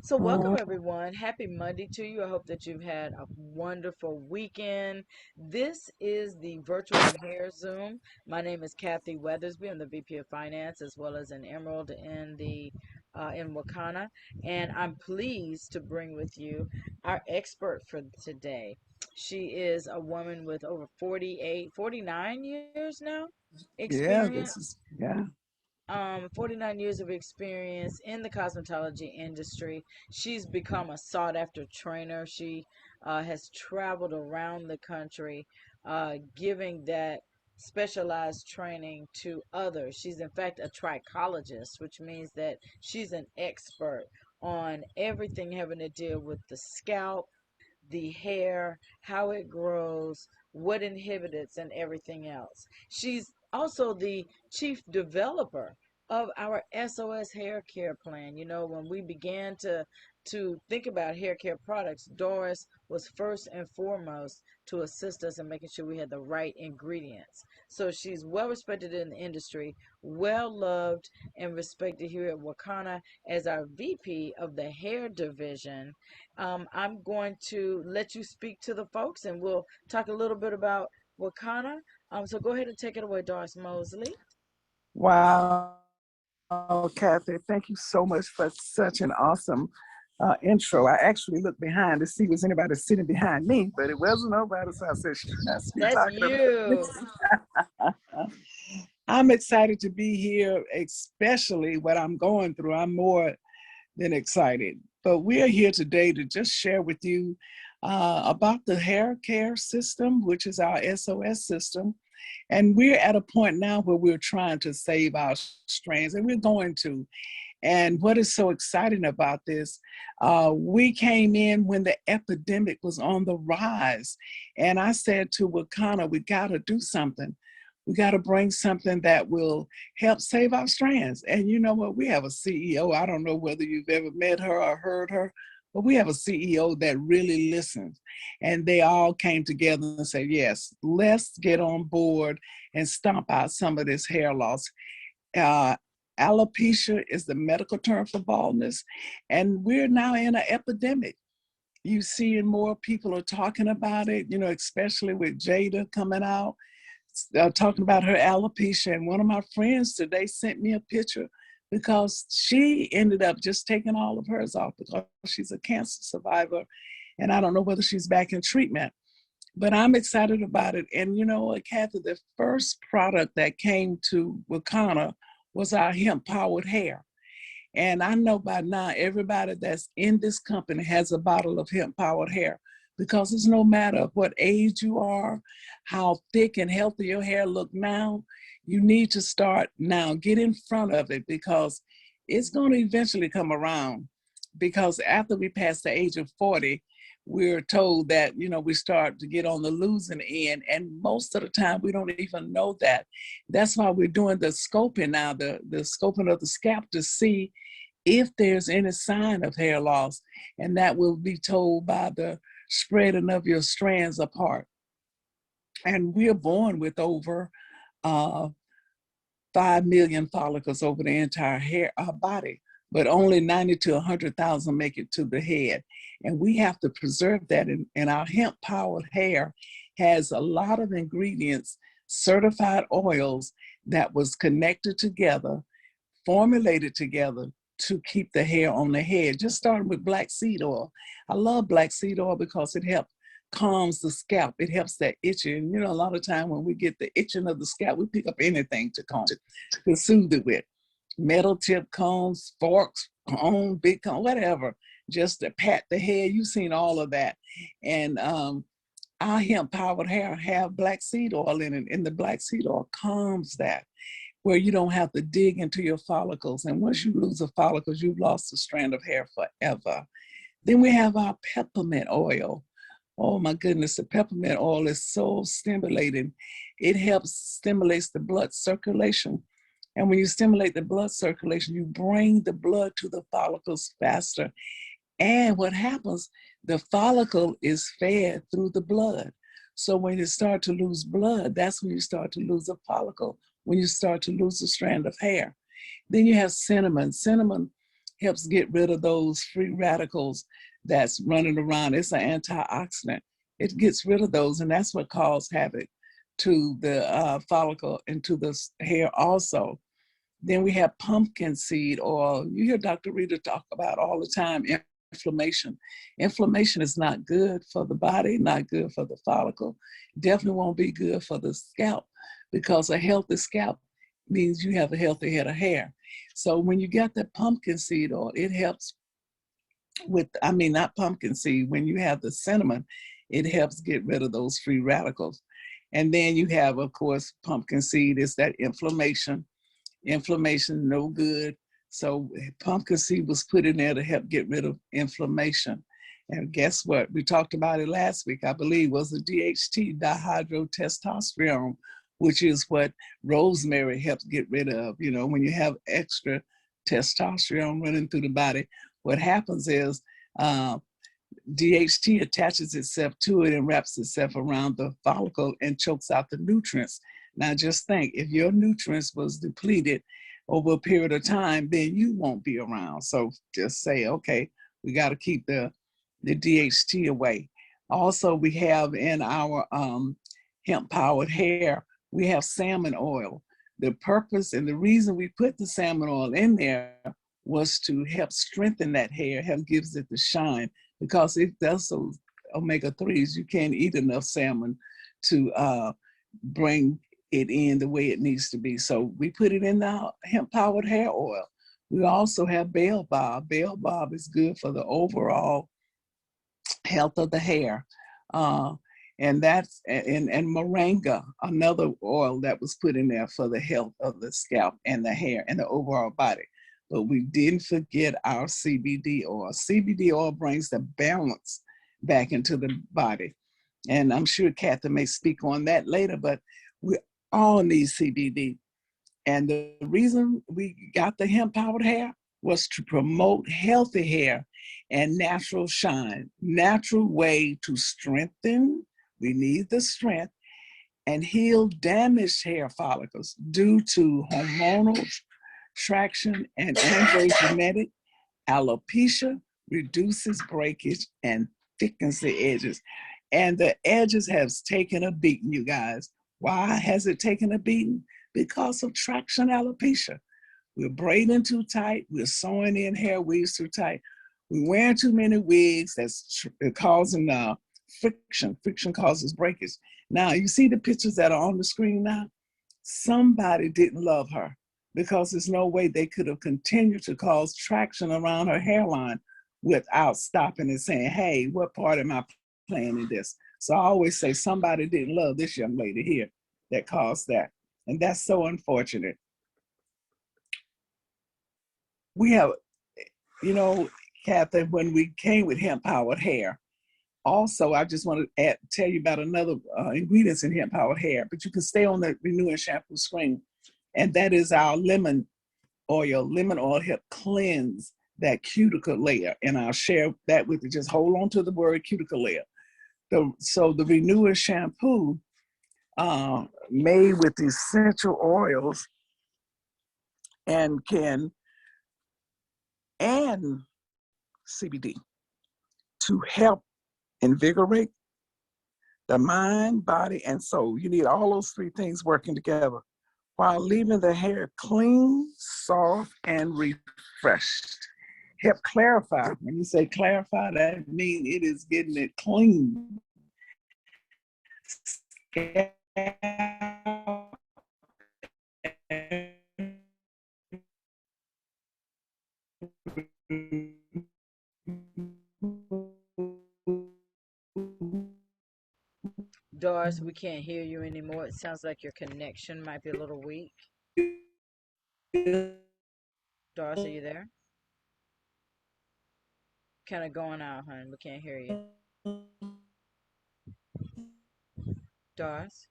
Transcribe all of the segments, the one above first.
So, welcome Mm, everyone. Happy Monday to you. I hope that you've had a wonderful weekend. This is the virtual hair Zoom. My name is Kathy Weathersby. I'm the VP of Finance as well as an Emerald in Wakana, and I'm pleased to bring with you our expert for today. She is a woman with over 49 years now yeah, experience. yeah. 49 years of experience in the cosmetology industry. She's become a sought after trainer. She has traveled around the country giving that specialized training to others. She's, in fact, a trichologist, which means that she's an expert on everything having to deal with the scalp, the hair, how it grows, what inhibits, and everything else. She's also the chief developer of our SOS hair care plan. You know, when we began to think about hair care products, Doris was first and foremost to assist us in making sure we had the right ingredients. So she's well respected in the industry, well loved and respected here at Wakana as our VP of the hair division. I'm going to let you speak to the folks and we'll talk a little bit about Wakana. So go ahead and take it away, Doris Mosley. Wow, Kathy, thank you so much for such an awesome intro. I actually looked behind to see was anybody sitting behind me, but it wasn't nobody. So I said, she must be That's talking about me. you. I'm excited to be here, especially what I'm going through. I'm more than excited. But we are here today to just share with you about the hair care system, which is our SOS system. And we're at a point now where we're trying to save our strands, and we're going to. And what is so exciting about this, we came in when the epidemic was on the rise. And I said to Wakana, we got to do something. We got to bring something that will help save our strands. And you know what? We have a CEO. I don't know whether you've ever met her or heard her, but we have a CEO that really listens. And they all came together and said, yes, let's get on board and stomp out some of this hair loss. Uh, Alopecia is the medical term for baldness, and we're now in an epidemic. You see more people are talking about it, you know, especially with Jada coming out, talking about her alopecia. And one of my friends today sent me a picture because she ended up just taking all of hers off because she's a cancer survivor. And I don't know whether she's back in treatment, but I'm excited about it. And you know what, Kathy, the first product that came to Wakana was our hemp-powered hair. And I know by now everybody that's in this company has a bottle of hemp-powered hair because it's no matter what age you are, how thick and healthy your hair look now, you need to start now. Get in front of it because it's going to eventually come around. Because after we pass the age of 40, we're told that, you know, we start to get on the losing end. And most of the time, we don't even know that. That's why we're doing the scoping now, the scoping of the scalp to see if there's any sign of hair loss. And that will be told by the spreading of your strands apart. And we're born with over uh, 5 million follicles over the entire hair body, but only 90 to 100,000 make it to the head. And we have to preserve that. And our hemp powered hair has a lot of ingredients, certified oils that was connected together, formulated together to keep the hair on the head. Just starting with black seed oil. I love black seed oil because it helps calms the scalp. It helps that itching. You know, a lot of time when we get the itching of the scalp, we pick up anything to comb, to soothe it with. Metal tip combs, forks, comb, big comb, whatever, just to pat the head. You've seen all of that. And our hemp powered hair have black seed oil in it, and the black seed oil calms that, where you don't have to dig into your follicles. And once you lose the follicles, you've lost a strand of hair forever. Then we have our peppermint oil. Oh my goodness, the peppermint oil is so stimulating. It helps stimulates the blood circulation. And when you stimulate the blood circulation, you bring the blood to the follicles faster. And what happens, the follicle is fed through the blood. So when you start to lose blood, that's when you start to lose a follicle, when you start to lose a strand of hair. Then you have cinnamon. Cinnamon helps get rid of those free radicals that's running around. It's an antioxidant. It gets rid of those, and that's what causes havoc to the follicle and to the hair also. Then we have pumpkin seed oil. You hear Dr. Rita talk about all the time inflammation. Inflammation is not good for the body, not good for the follicle. Definitely won't be good for the scalp, because a healthy scalp means you have a healthy head of hair. So when you get the pumpkin seed oil, it helps with, I mean, not pumpkin seed, when you have the cinnamon, it helps get rid of those free radicals. And then you have, of course, pumpkin seed is that inflammation. Inflammation, no good. So pumpkin seed was put in there to help get rid of inflammation. And guess what? We talked about it last week, I believe, was the DHT, dihydrotestosterone, which is what rosemary helps get rid of. You know, when you have extra testosterone running through the body, what happens is DHT attaches itself to it and wraps itself around the follicle and chokes out the nutrients. Now just think, if your nutrients was depleted over a period of time, then you won't be around. So just say, okay, we got to keep the DHT away. Also, we have in our hemp-powered hair, we have salmon oil. The purpose and the reason we put the salmon oil in there was to help strengthen that hair, help gives it the shine, because it does those omega-3s. You can't eat enough salmon to bring it in the way it needs to be. So we put it in our hemp-powered hair oil. We also have baobab. Baobab is good for the overall health of the hair. And that's, and moringa, another oil that was put in there for the health of the scalp and the hair and the overall body. But we didn't forget our CBD oil. CBD oil brings the balance back into the body. And I'm sure Kathy may speak on that later, but we all need CBD. And the reason we got the hemp-powered hair was to promote healthy hair and natural shine. Natural way to strengthen, we need the strength, and heal damaged hair follicles due to hormonal traction and androgenetic alopecia, reduces breakage and thickens the edges. And the edges have taken a beating, you guys. Why has it taken a beating? Because of traction alopecia. We're braiding too tight. We're sewing in hair weaves too tight. We're wearing too many wigs. That's causing friction. Friction causes breakage. Now, you see the pictures that are on the screen now? Somebody didn't love her, because there's no way they could have continued to cause traction around her hairline without stopping and saying, hey, what part am I playing in this? So I always say somebody didn't love this young lady here that caused that. And that's so unfortunate. We have, you know, Kathy, when we came with hemp-powered hair, also, I just want to tell you about another ingredients in hemp-powered hair, but you can stay on the Renew and Shampoo screen. And that is our lemon oil. Lemon oil helps cleanse that cuticle layer. And I'll share that with you. Just hold on to the word cuticle layer. So the Renew and Shampoo made with essential oils and CBD to help invigorate the mind, body, and soul. You need all those three things working together while leaving the hair clean, soft, and refreshed. Help clarify. When you say clarify, that means it is getting it clean. Doris, we can't hear you anymore. It sounds like your connection might be a little weak. Doris, are you there? Kind of going out, hon. We can't hear you. Doris,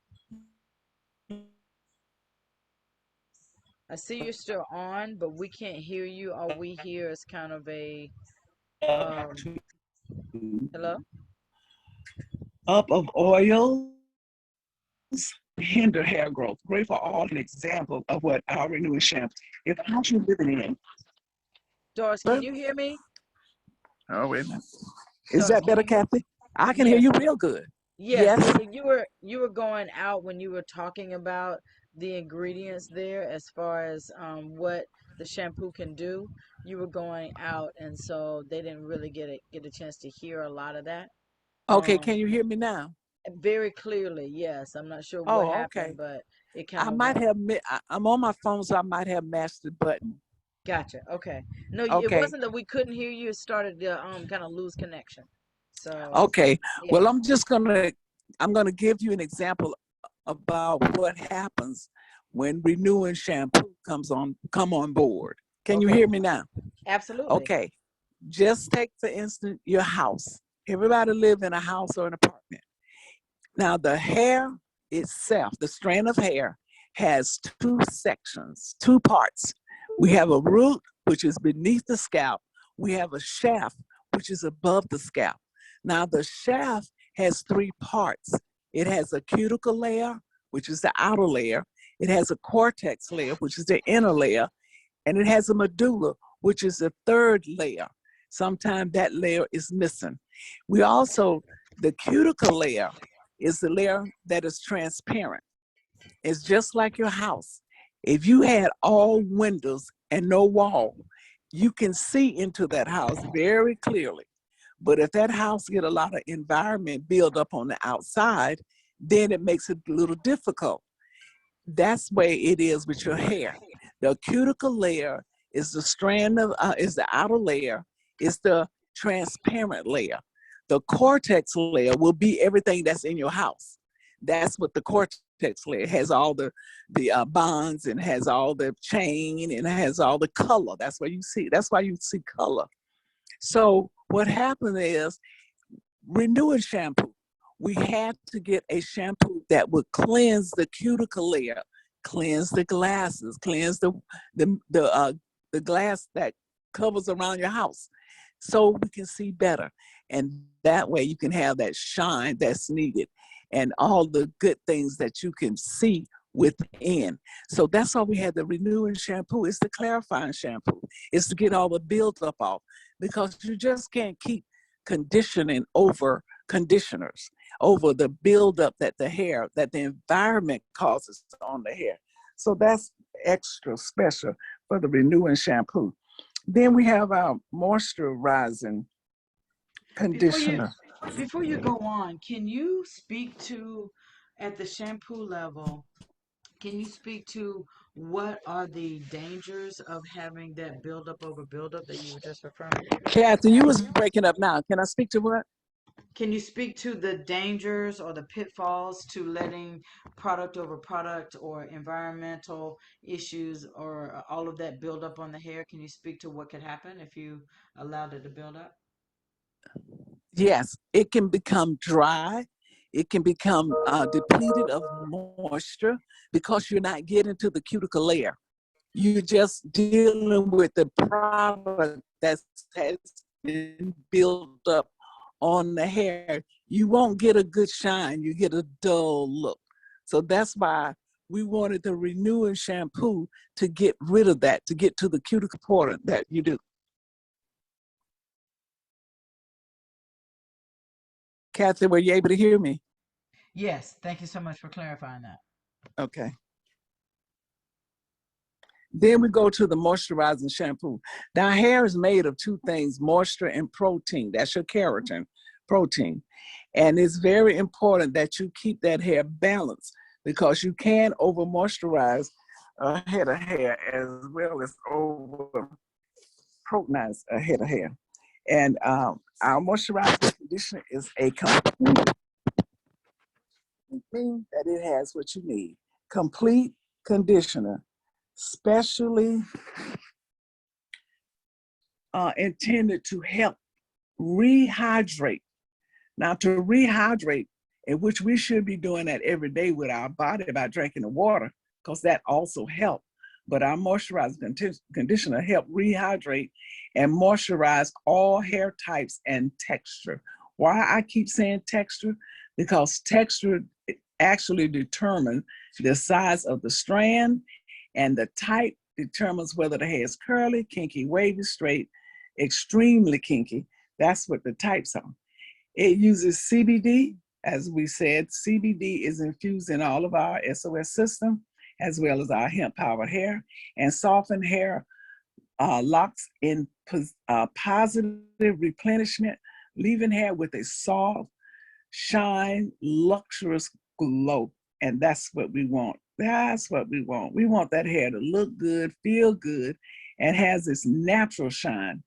I see you're still on, but we can't hear you. All we hear is kind of a hello? Up of oils hinder hair growth. Great for all an example of what our renewing shampoo. If how you living in. Doris, can But, you hear me? oh, wait a minute. Is Doris, that can better, you hear? Kathy? I can hear Yes. you real good. Yes, Yes. you were going out when you were talking about the ingredients there as far as what the shampoo can do. You were going out, and so they didn't really get a chance to hear a lot of that. Okay, can Um, you hear me now? very clearly, yes. I'm not sure what Oh, happened, okay. but it kind I of might went. have, I'm on my phone, so I might have mashed the button. Gotcha. Okay. No, it Okay. wasn't that we couldn't hear you. It started to kind of lose connection. So Okay. yeah. Well, I'm gonna give you an example about what happens when renewing shampoo come on board. Can you Okay. hear me now? Absolutely. Okay. Just take for instance your house. Everybody live in a house or an apartment. Now the hair itself, the strand of hair, has two sections, two parts. We have a root, which is beneath the scalp. We have a shaft, which is above the scalp. Now the shaft has three parts. It has a cuticle layer, which is the outer layer. It has a cortex layer, which is the inner layer, and it has a medulla, which is the third layer. Sometimes that layer is missing. We also, the cuticle layer is the layer that is transparent. It's just like your house. If you had all windows and no wall, you can see into that house very clearly. But if that house get a lot of environment build up on the outside, then it makes it a little difficult. That's the way it is with your hair. The cuticle layer is the strand of is the outer layer, is the transparent layer. The cortex layer will be everything that's in your house. That's what the cortex layer has, all the bonds, and has all the chain, and has all the color. That's why you see. That's why you see color. So what happened is renewing shampoo. We had to get a shampoo that would cleanse the cuticle layer, cleanse the glasses, cleanse the glass that covers around your house, so we can see better. And that way you can have that shine that's needed and all the good things that you can see within. So that's why we had the renewing shampoo. It's the clarifying shampoo. It's to get all the buildup off, because you just can't keep conditioning over conditioners, over the buildup that the environment causes on the hair. So that's extra special for the renewing shampoo. Then we have our moisturizing Before you conditioner. before you go on, can you speak to at the shampoo level, can you speak to what are the dangers of having that buildup over buildup that you were just referring to? Kathy, you was breaking up now. Can I speak to what? Can you speak to the dangers or the pitfalls to letting product over product or environmental issues or all of that build up on the hair? Can you speak to what could happen if you allowed it to build up? Yes, it can become dry. It can become depleted of moisture because you're not getting to the cuticle layer. You're just dealing with the product that has been built up on the hair. You won't get a good shine. You get a dull look. So that's why we wanted the renewing shampoo to get rid of that, to get to the cuticle part that you do. Kathy, were you able to hear me? Yes, thank you so much for clarifying that. Okay. Then we go to the moisturizing shampoo. Now, hair is made of two things, moisture and protein. That's your keratin, protein. And it's very important that you keep that hair balanced, because you can over moisturize a head of hair as well as over proteiниze a head of hair. And our moisturizing conditioner is a complete thing that it has what you need. Complete conditioner, specially intended to help rehydrate. Now, to rehydrate, in which we should be doing that every day with our body by drinking the water, because that also helps. But our moisturizing conditioner help rehydrate and moisturize all hair types and texture. Why I keep saying texture? Because texture actually determines the size of the strand and the type determines whether the hair is curly, kinky, wavy, straight, extremely kinky. That's what the types are. It uses CBD. As we said, CBD is infused in all of our SOS system, as well as our hemp-powered hair, and softened hair locks in positive replenishment, leaving hair with a soft, shine, luxurious glow. And that's what we want. That's what we want. We want that hair to look good, feel good, and has this natural shine.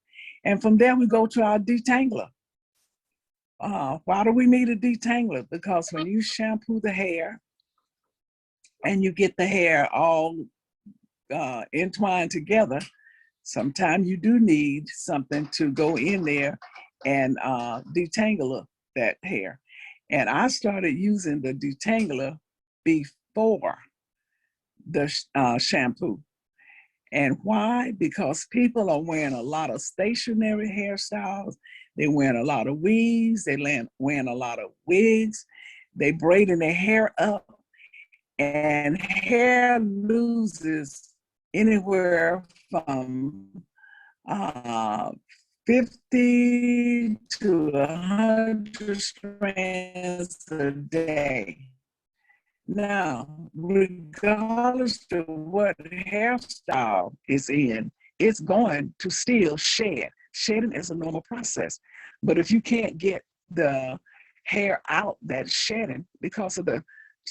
And from there, we go to our detangler. Why do we need a detangler? Because when you shampoo the hair and you get the hair all entwined together, sometimes you do need something to go in there and detangle that hair. And I started using the detangler before the shampoo. And why? Because people are wearing a lot of stationary hairstyles. They're wearing a lot of weaves. They're wearing a lot of wigs. They braiding their hair up, and hair loses anywhere from 50 to 100 strands a day. Now, regardless of what hairstyle it's in, it's going to still shed. Shedding is a normal process. But if you can't get the hair out that's shedding because of the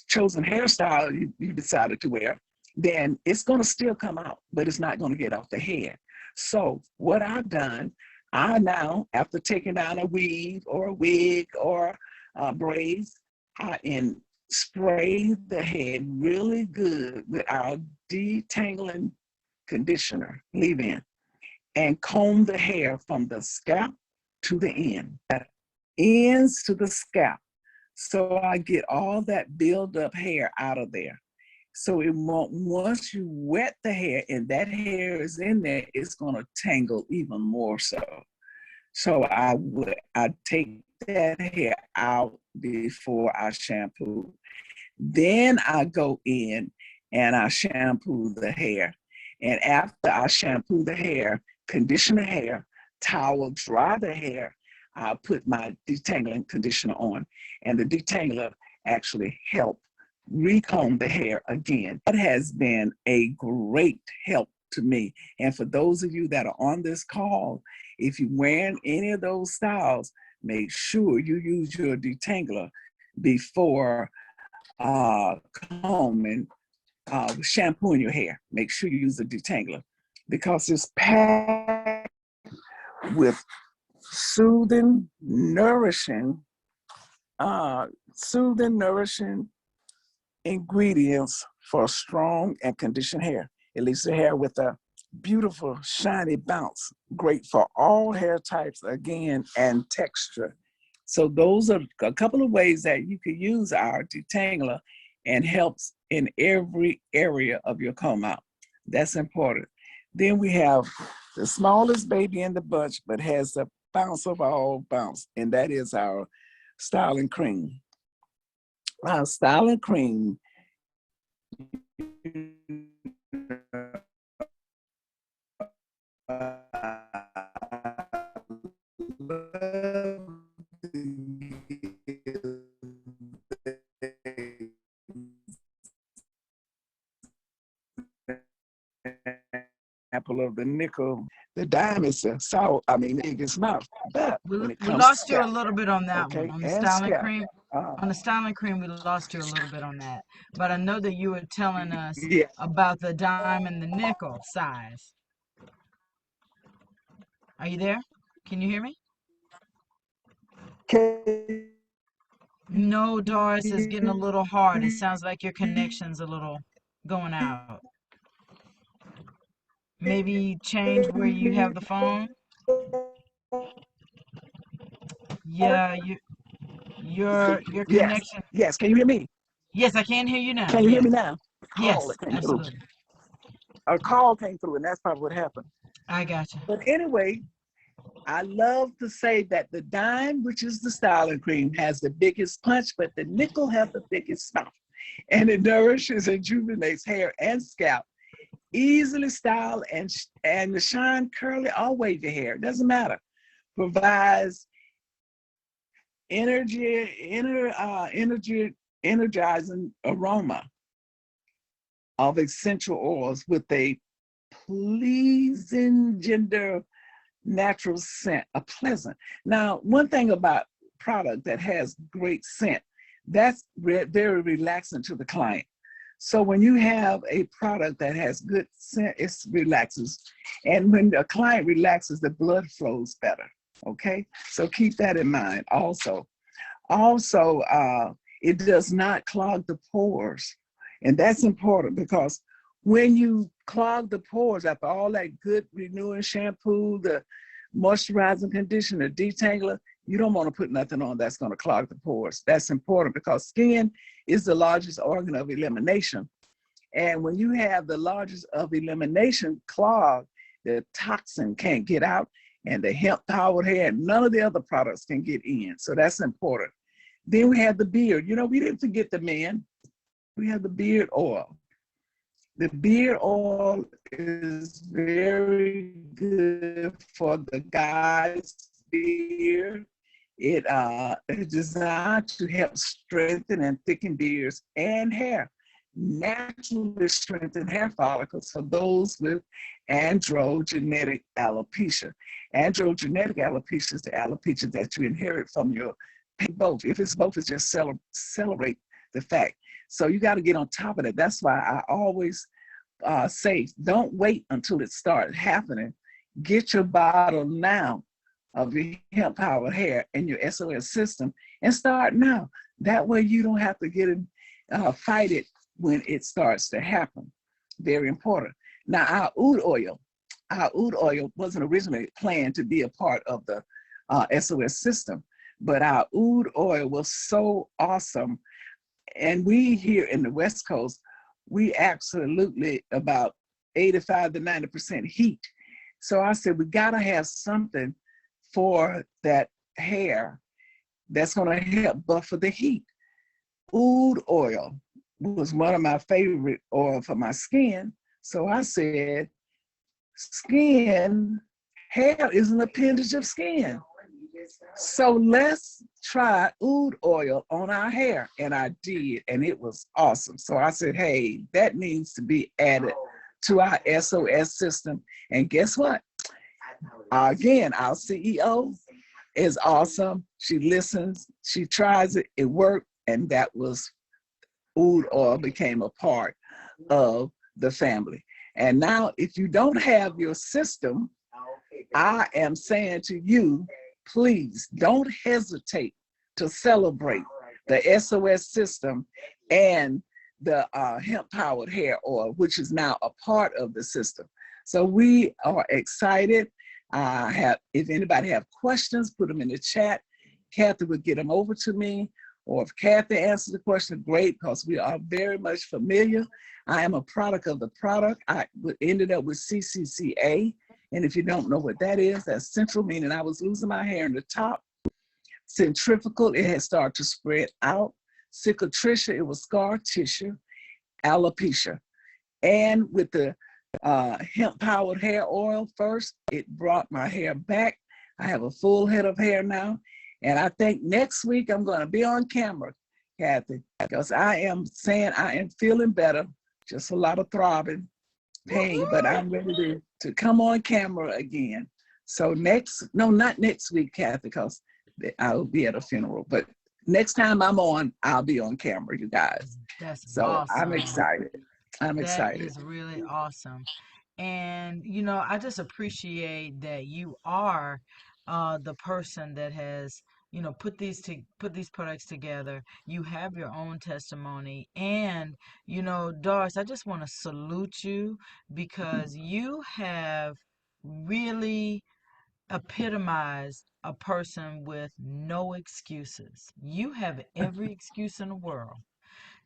chosen hairstyle you decided to wear, then it's going to still come out, but it's not going to get off the head. So what I've done, I now, after taking down a weave or a wig or braids, I spray the head really good with our detangling conditioner, leave-in, and comb the hair from the scalp to the ends to the scalp. So I get all that build-up hair out of there. So it won't, once you wet the hair and that hair is in there, it's gonna tangle even more so. So I take that hair out before I shampoo. Then I go in and I shampoo the hair. And after I shampoo the hair, condition the hair, towel dry the hair, I put my detangling conditioner on. And the detangler actually helps recomb the hair again. That has been a great help to me. And for those of you that are on this call, if you're wearing any of those styles, make sure you use your detangler before combing, shampooing your hair. Make sure you use a detangler because it's packed with soothing, nourishing ingredients for strong and conditioned hair. It leaves the hair with a beautiful, shiny bounce, great for all hair types, again, and texture. So those are a couple of ways that you could use our detangler and helps in every area of your comb out. That's important. Then we have the smallest baby in the bunch, but has the bounce of all bounce, and that is our styling cream. Our styling cream example of the nickel. The dime is the biggest mouth. But when it We comes to lost you a scalp, little bit on that one. okay, On the and styling scalp. cream, on the styling cream, we lost you a little bit on that. But I know that you were telling us Yeah. about the dime and the nickel size. Are you there? Can you hear me? Can No, Doris, it's getting a little hard. It sounds like your you connection's a little going out. Maybe change where you have the phone. Yeah, your Yes, connection. yes. Can you hear me? Yes, I can hear you now. Can you hear Yes. me now? Call Yes, that came through. absolutely. A call came through, and that's probably what happened. I got you. But anyway, I love to say that the dime, which is the styling cream, has the biggest punch, but the nickel has the biggest mouth. And it nourishes and rejuvenates hair and scalp easily style and shine curly or wavy hair. It doesn't matter. Provides energy, energizing aroma of essential oils with a pleasing gender natural scent, a pleasant. Now, one thing about product that has great scent, that's very relaxing to the client. So when you have a product that has good scent, it relaxes. And when the client relaxes, the blood flows better. Okay, so keep that in mind also. Also, it does not clog the pores. And that's important because when you clog the pores after all that good renewing shampoo, the moisturizing conditioner, detangler, you don't want to put nothing on that's going to clog the pores. That's important because skin is the largest organ of elimination. And when you have the largest of elimination clogged, the toxin can't get out and the hemp powered hair, none of the other products can get in. So that's important. Then we have the beard. You know, we didn't forget the men. We have the beard oil. The beard oil is very good for the guy's beard. It is designed to help strengthen and thicken beards and hair. Naturally strengthen hair follicles for those with androgenetic alopecia. Androgenetic alopecia is the alopecia that you inherit from your both. If it's both, it's just celebrate the fact. So you got to get on top of it. That's why I always say, don't wait until it starts happening. Get your bottle now of your hemp powered hair in your SOS system and start now. That way you don't have to get it, fight it when it starts to happen. Very important. Now our oud oil wasn't originally planned to be a part of the SOS system, but our oud oil was so awesome. And we here in the West Coast, we absolutely about 85 to 90% heat. So I said, we gotta have something for that hair that's gonna help buffer the heat. Oud oil was one of my favorite oil for my skin. So I said, skin, hair is an appendage of skin. So let's try oud oil on our hair. And I did, and it was awesome. So I said, hey, that needs to be added to our SOS system. And guess what? Again, our CEO is awesome. She listens, she tries it, it worked, and that was oud oil became a part of the family. And now, if you don't have your system, I am saying to you, please don't hesitate to celebrate the SOS system and the hemp powered hair oil, which is now a part of the system. So we are excited. If anybody have questions, put them in the chat. Kathy would get them over to me. Or if Kathy answers the question, great, because we are very much familiar. I am a product of the product. I ended up with CCCA. And if you don't know what that is, that's central, meaning I was losing my hair in the top. Centrifugal, it had started to spread out. Cicatricial, it was scar tissue. Alopecia. And with the hemp powered hair oil first, it brought my hair back. I have a full head of hair now. And I think next week I'm going to be on camera, Kathy, because I am saying I am feeling better. Just a lot of throbbing pain, but I'm ready to come on camera again. So not next week, Kathy, because I'll be at a funeral. But next time I'm on, I'll be on camera, you guys. That's So I'm awesome. excited. I'm That excited. is really awesome. And, I just appreciate that you are the person that has, put these products together. You have your own testimony. And, Doris, I just want to salute you because you have really epitomized a person with no excuses. You have every excuse in the world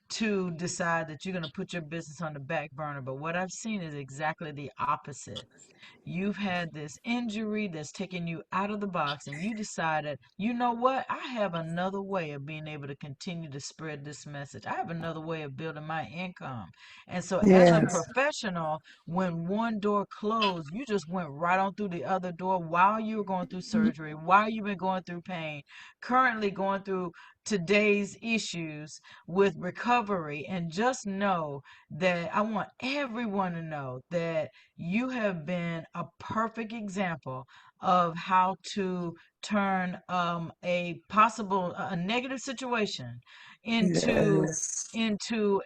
to decide that you're going to put your business on the back burner. But what I've seen is exactly the opposite. You've had this injury that's taken you out of the box, and you decided, you know what? I have another way of being able to continue to spread this message. I have another way of building my income. And so, as a Yes. professional, when one door closed, you just went right on through the other door while you were going through surgery, while you've been going through pain, currently going through today's issues with recovery. And just know that I want everyone to know that you have been a perfect example of how to turn a negative situation into Yes.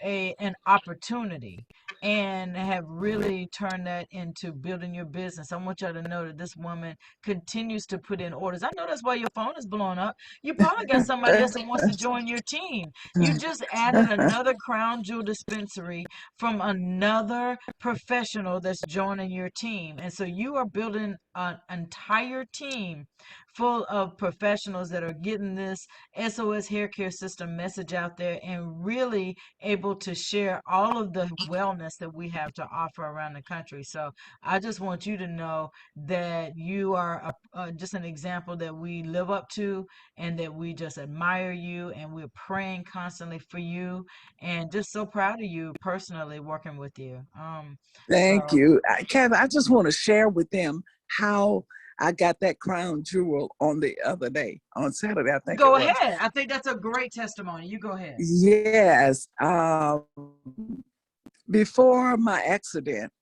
a an opportunity, and have really turned that into building your business. I want y'all to know that this woman continues to put in orders. I know that's why your phone is blowing up. You probably got somebody else that wants to join your team. You just added another crown jewel dispensary from another professional that's joining your team. And so you are building an entire team full of professionals that are getting this SOS hair care system message out there, and really able to share all of the wellness that we have to offer around the country. So I just want you to know that you are just an example that we live up to, and that we just admire you, and we're praying constantly for you, and just so proud of you personally working with you. Thank So you. Kevin, I just want to share with them how I got that crown jewel on the other day, on Saturday, I think it go was. ahead. I think that's a great testimony. You go ahead. Yes. Before my accident,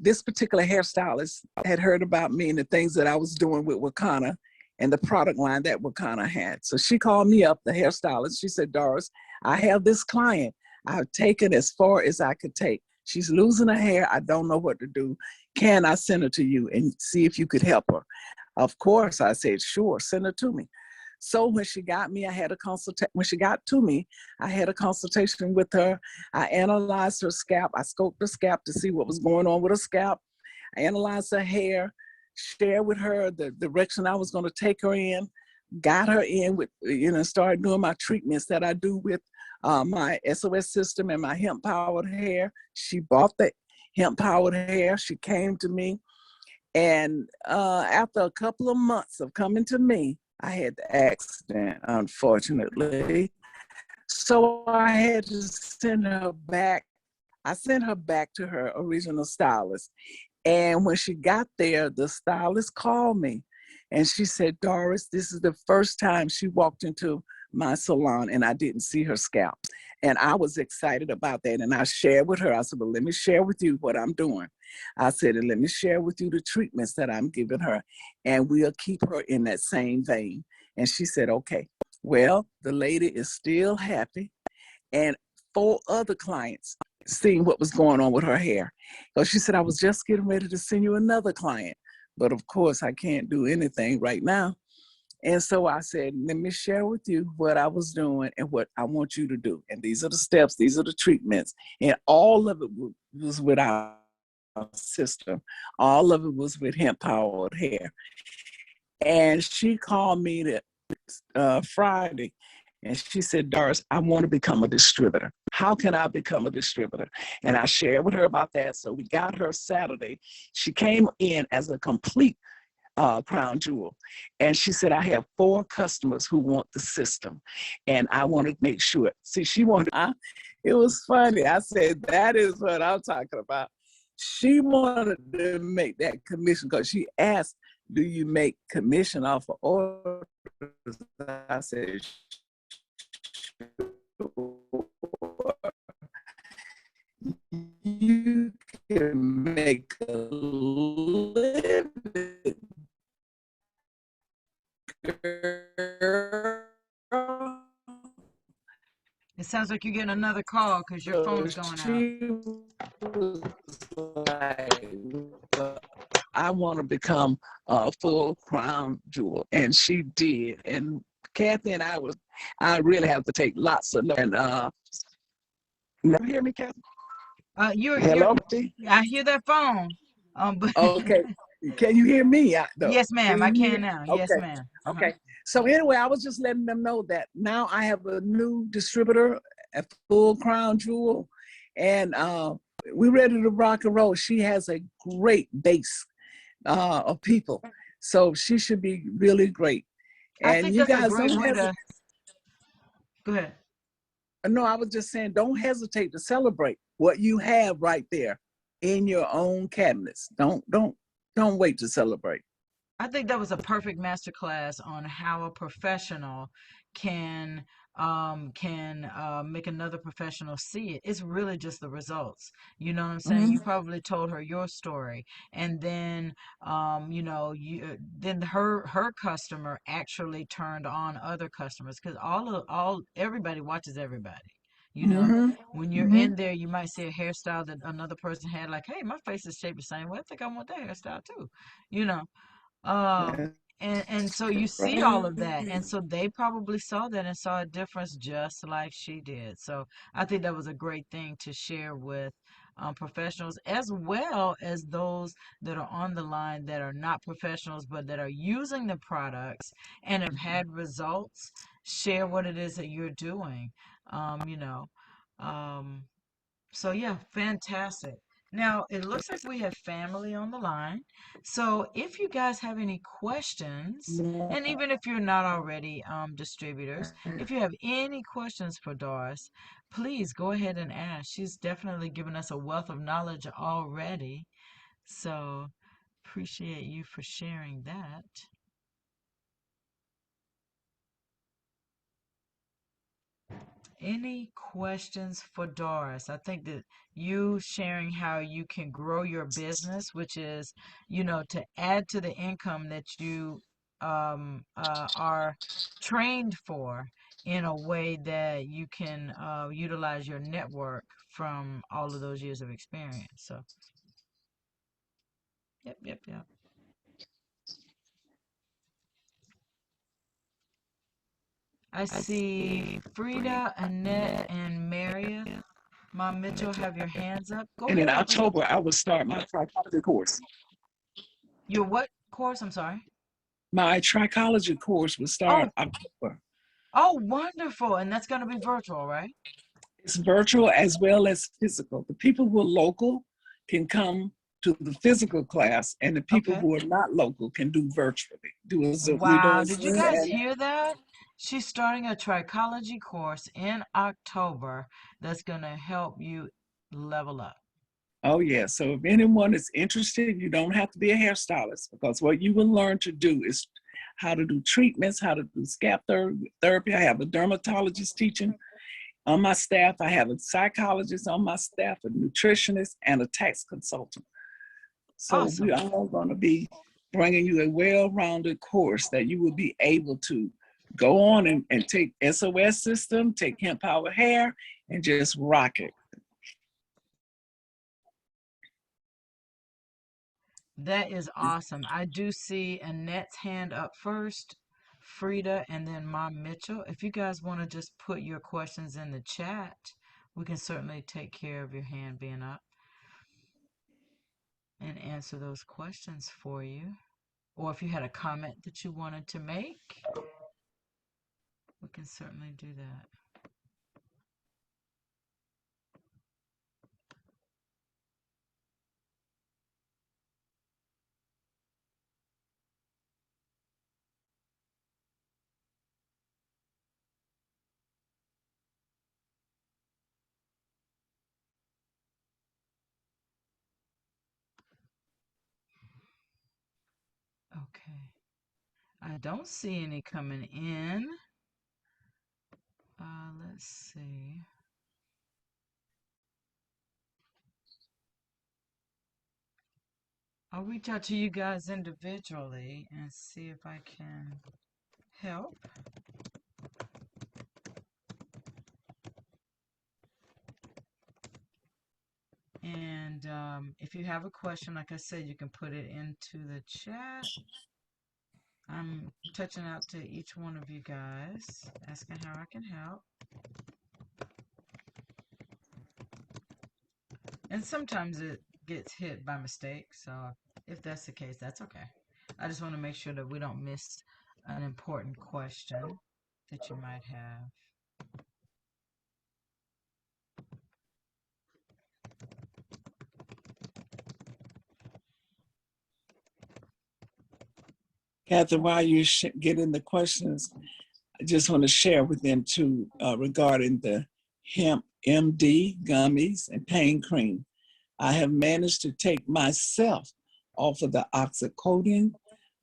this particular hairstylist had heard about me and the things that I was doing with Wakana and the product line that Wakana had. So she called me up, the hairstylist. She said, Doris, I have this client I've taken as far as I could take. She's losing her hair. I don't know what to do. Can I send her to you and see if you could help her? Of course, I said, sure, send her to me. So when she got me, I had a consultation. When she got to me, I had a consultation with her. I analyzed her scalp. I scoped her scalp to see what was going on with her scalp. I analyzed her hair, shared with her the direction I was going to take her in, got her in with, started doing my treatments that I do with my SOS system and my hemp-powered hair. She bought the hemp-powered hair. She came to me. And after a couple of months of coming to me, I had the accident, unfortunately. So I had to send her back. I sent her back to her original stylist. And when she got there, the stylist called me and she said, Doris, this is the first time she walked into my salon and I didn't see her scalp. And I was excited about that. And I shared with her, I said, well, let me share with you what I'm doing. I said, and let me share with you the treatments that I'm giving her. And we'll keep her in that same vein. And she said, okay. Well, the lady is still happy. And 4 other clients seeing what was going on with her hair. So she said, I was just getting ready to send you another client. But of course, I can't do anything right now. And so I said, let me share with you what I was doing and what I want you to do. And these are the steps, these are the treatments. And all of it was with our system. All of it was with hemp-powered hair. And she called me Friday and she said, Doris, I want to become a distributor. How can I become a distributor? And I shared with her about that. So we got her Saturday. She came in as a complete crown jewel. And she said, I have 4 customers who want the system. And I want to make sure. See, she wanted, it was funny. I said, that is what I'm talking about. She wanted to make that commission because she asked, do you make commission off of orders? I said, you can make a living, girl. It sounds like you're getting another call because your So phone's going out. she was like, well, I want to become a full crown jewel. And she did. And Kathy and I really have to take lots of, and you hear me, Kathy? You're, Hello? I hear that phone. But Okay. Can you hear me? Though? yes, Can ma'am, I you hear? can now. Yes, Okay. ma'am. Uh-huh. Okay. So anyway, I was just letting them know that now I have a new distributor a full crown jewel, and we're ready to rock and roll. She has a great base of people, so she should be really great. I And think you that's a guys great don't way hesitate. to go ahead. No, I was just saying, don't hesitate to celebrate what you have right there in your own cabinets. Don't wait to celebrate. I think that was a perfect masterclass on how a professional can make another professional see it. It's really just the results. You know what I'm saying? You Mm-hmm. probably told her your story, and then then her customer actually turned on other customers because all everybody watches everybody. You know, Mm-hmm. when you're Mm-hmm. in there, you might see a hairstyle that another person had, like, hey, my face is shaped the same way. I think I want that hairstyle too. You know, um, That's and so you see all of that, right. and so they probably saw that and saw a difference just like she did. So I think that was a great thing to share with professionals as well as those that are on the line that are not professionals but that are using the products and have had results. Share what it is that you're doing. Um, you know, um, so yeah, fantastic. Now it looks like we have family on the line. So if you guys have any questions, and even if you're not already distributors, if you have any questions for Doris, please go ahead and ask. She's definitely given us a wealth of knowledge already. So appreciate you for sharing that. Any questions for Doris? I think that you sharing how you can grow your business, which is, to add to the income that you are trained for in a way that you can utilize your network from all of those years of experience. So, yep, yep, yep. I see Frida, Annette, and Meredith. Mom Mitchell, have your hands up. Go And in ahead. October, I will start my trichology course. Your what course? I'm sorry. My trichology course will start Oh, October. oh, wonderful. And that's going to be virtual, right? It's virtual as well as physical. The people who are local can come to the physical class, and the people Okay. who are not local can do virtually. Do a Zoom. We're Wow. doing Did you Zoom, guys and hear that? She's starting a trichology course in October that's going to help you level up. oh yeah. So if anyone is interested, you don't have to be a hairstylist, because what you will learn to do is how to do treatments, how to do scalp therapy. I have a dermatologist teaching on my staff. I have a psychologist on my staff, a nutritionist, and a tax consultant. So we Awesome. are all going to be bringing you a well-rounded course that you will be able to go on and take SOS system, take Hempowered Hair, and just rock it. That is awesome. I do see Annette's hand up first, Frida, and then Mom Mitchell. If you guys want to just put your questions in the chat, we can certainly take care of your hand being up and answer those questions for you. Or if you had a comment that you wanted to make, we can certainly do that. Okay. I don't see any coming in. Let's see. I'll reach out to you guys individually and see if I can help. And if you have a question, like I said, you can put it into the chat. I'm touching out to each one of you guys, asking how I can help. And sometimes it gets hit by mistake, so if that's the case, that's okay. I just want to make sure that we don't miss an important question that you might have. Catherine, while you get in the questions, I just want to share with them too regarding the hemp MD gummies and pain cream. I have managed to take myself off of the oxycodone,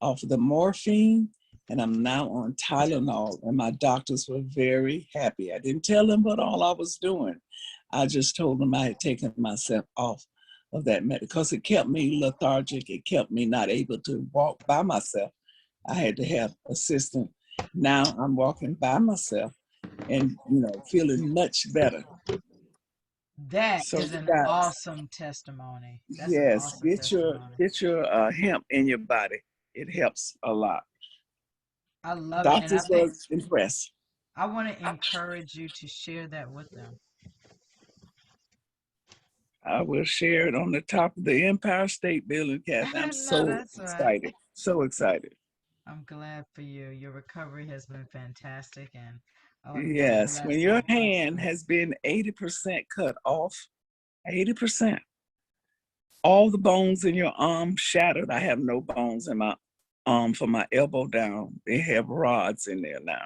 off of the morphine, and I'm now on Tylenol. And my doctors were very happy. I didn't tell them what all I was doing. I just told them I had taken myself off of that because it kept me lethargic. It kept me not able to walk by myself. I had to have assistance. Now I'm walking by myself and, feeling much better. That So is you an guys, awesome testimony. That's an yes, awesome get your testimony. get your hemp in your body. It helps a lot. I love it. And I Doctors think was impressed. I want to encourage you to share that with them. I will share it on the top of the Empire State Building, Kathy. I'm No, so that's right. excited. So excited. I'm glad for you. Your recovery has been fantastic, and what a Yes, when blessing. your Blessing. hand has been 80% cut off, 80%, all the bones in your arm shattered. I have no bones in my arm from my elbow down. They have rods in there now.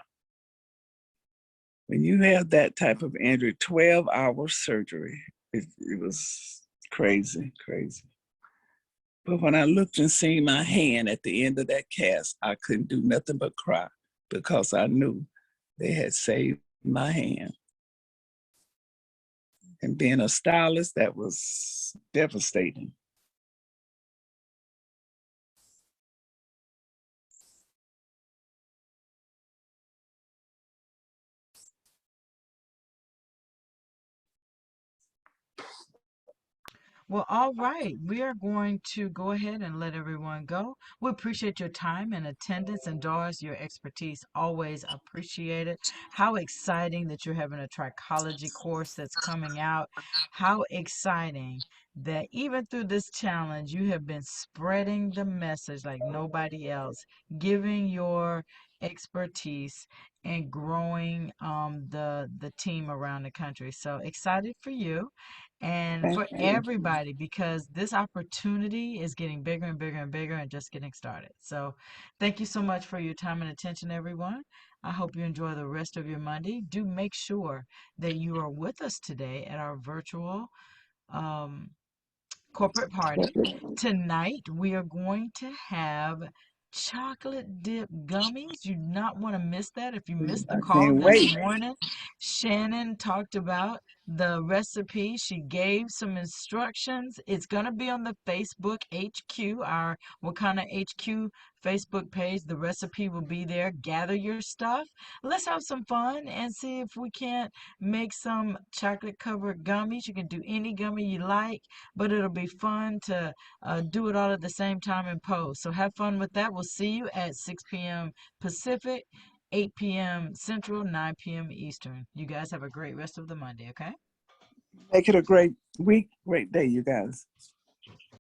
When you have that type of injury, 12-hour surgery, it was crazy, crazy. But when I looked and seen my hand at the end of that cast, I couldn't do nothing but cry because I knew they had saved my hand. And being a stylist, that was devastating. Well, all right. We are going to go ahead and let everyone go. We appreciate your time and attendance, and Doris, your expertise, always appreciated. How exciting that you're having a trichology course that's coming out. How exciting that even through this challenge, you have been spreading the message like nobody else, giving your expertise and growing the team around the country. So excited for you and Thank for you. everybody because this opportunity is getting bigger and bigger and bigger and just getting started. So, thank you so much for your time and attention, everyone. I hope you enjoy the rest of your Monday. Do make sure that you are with us today at our virtual um, corporate party. Tonight, we are going to have chocolate dip gummies. You do not want to miss that. If you missed the I call can't this wait. morning, Shannon talked about the recipe. She gave some instructions. It's going to be on the Facebook HQ, our Wakana HQ Facebook page. The recipe will be there. Gather your stuff. Let's have some fun and see if we can't make some chocolate covered gummies. You can do any gummy you like, but it'll be fun to do it all at the same time and post. So have fun with that. We'll see you at 6 p.m. Pacific, 8 p.m. Central, 9 p.m. Eastern. You guys have a great rest of the Monday, okay? Make it a great week, great day, you guys.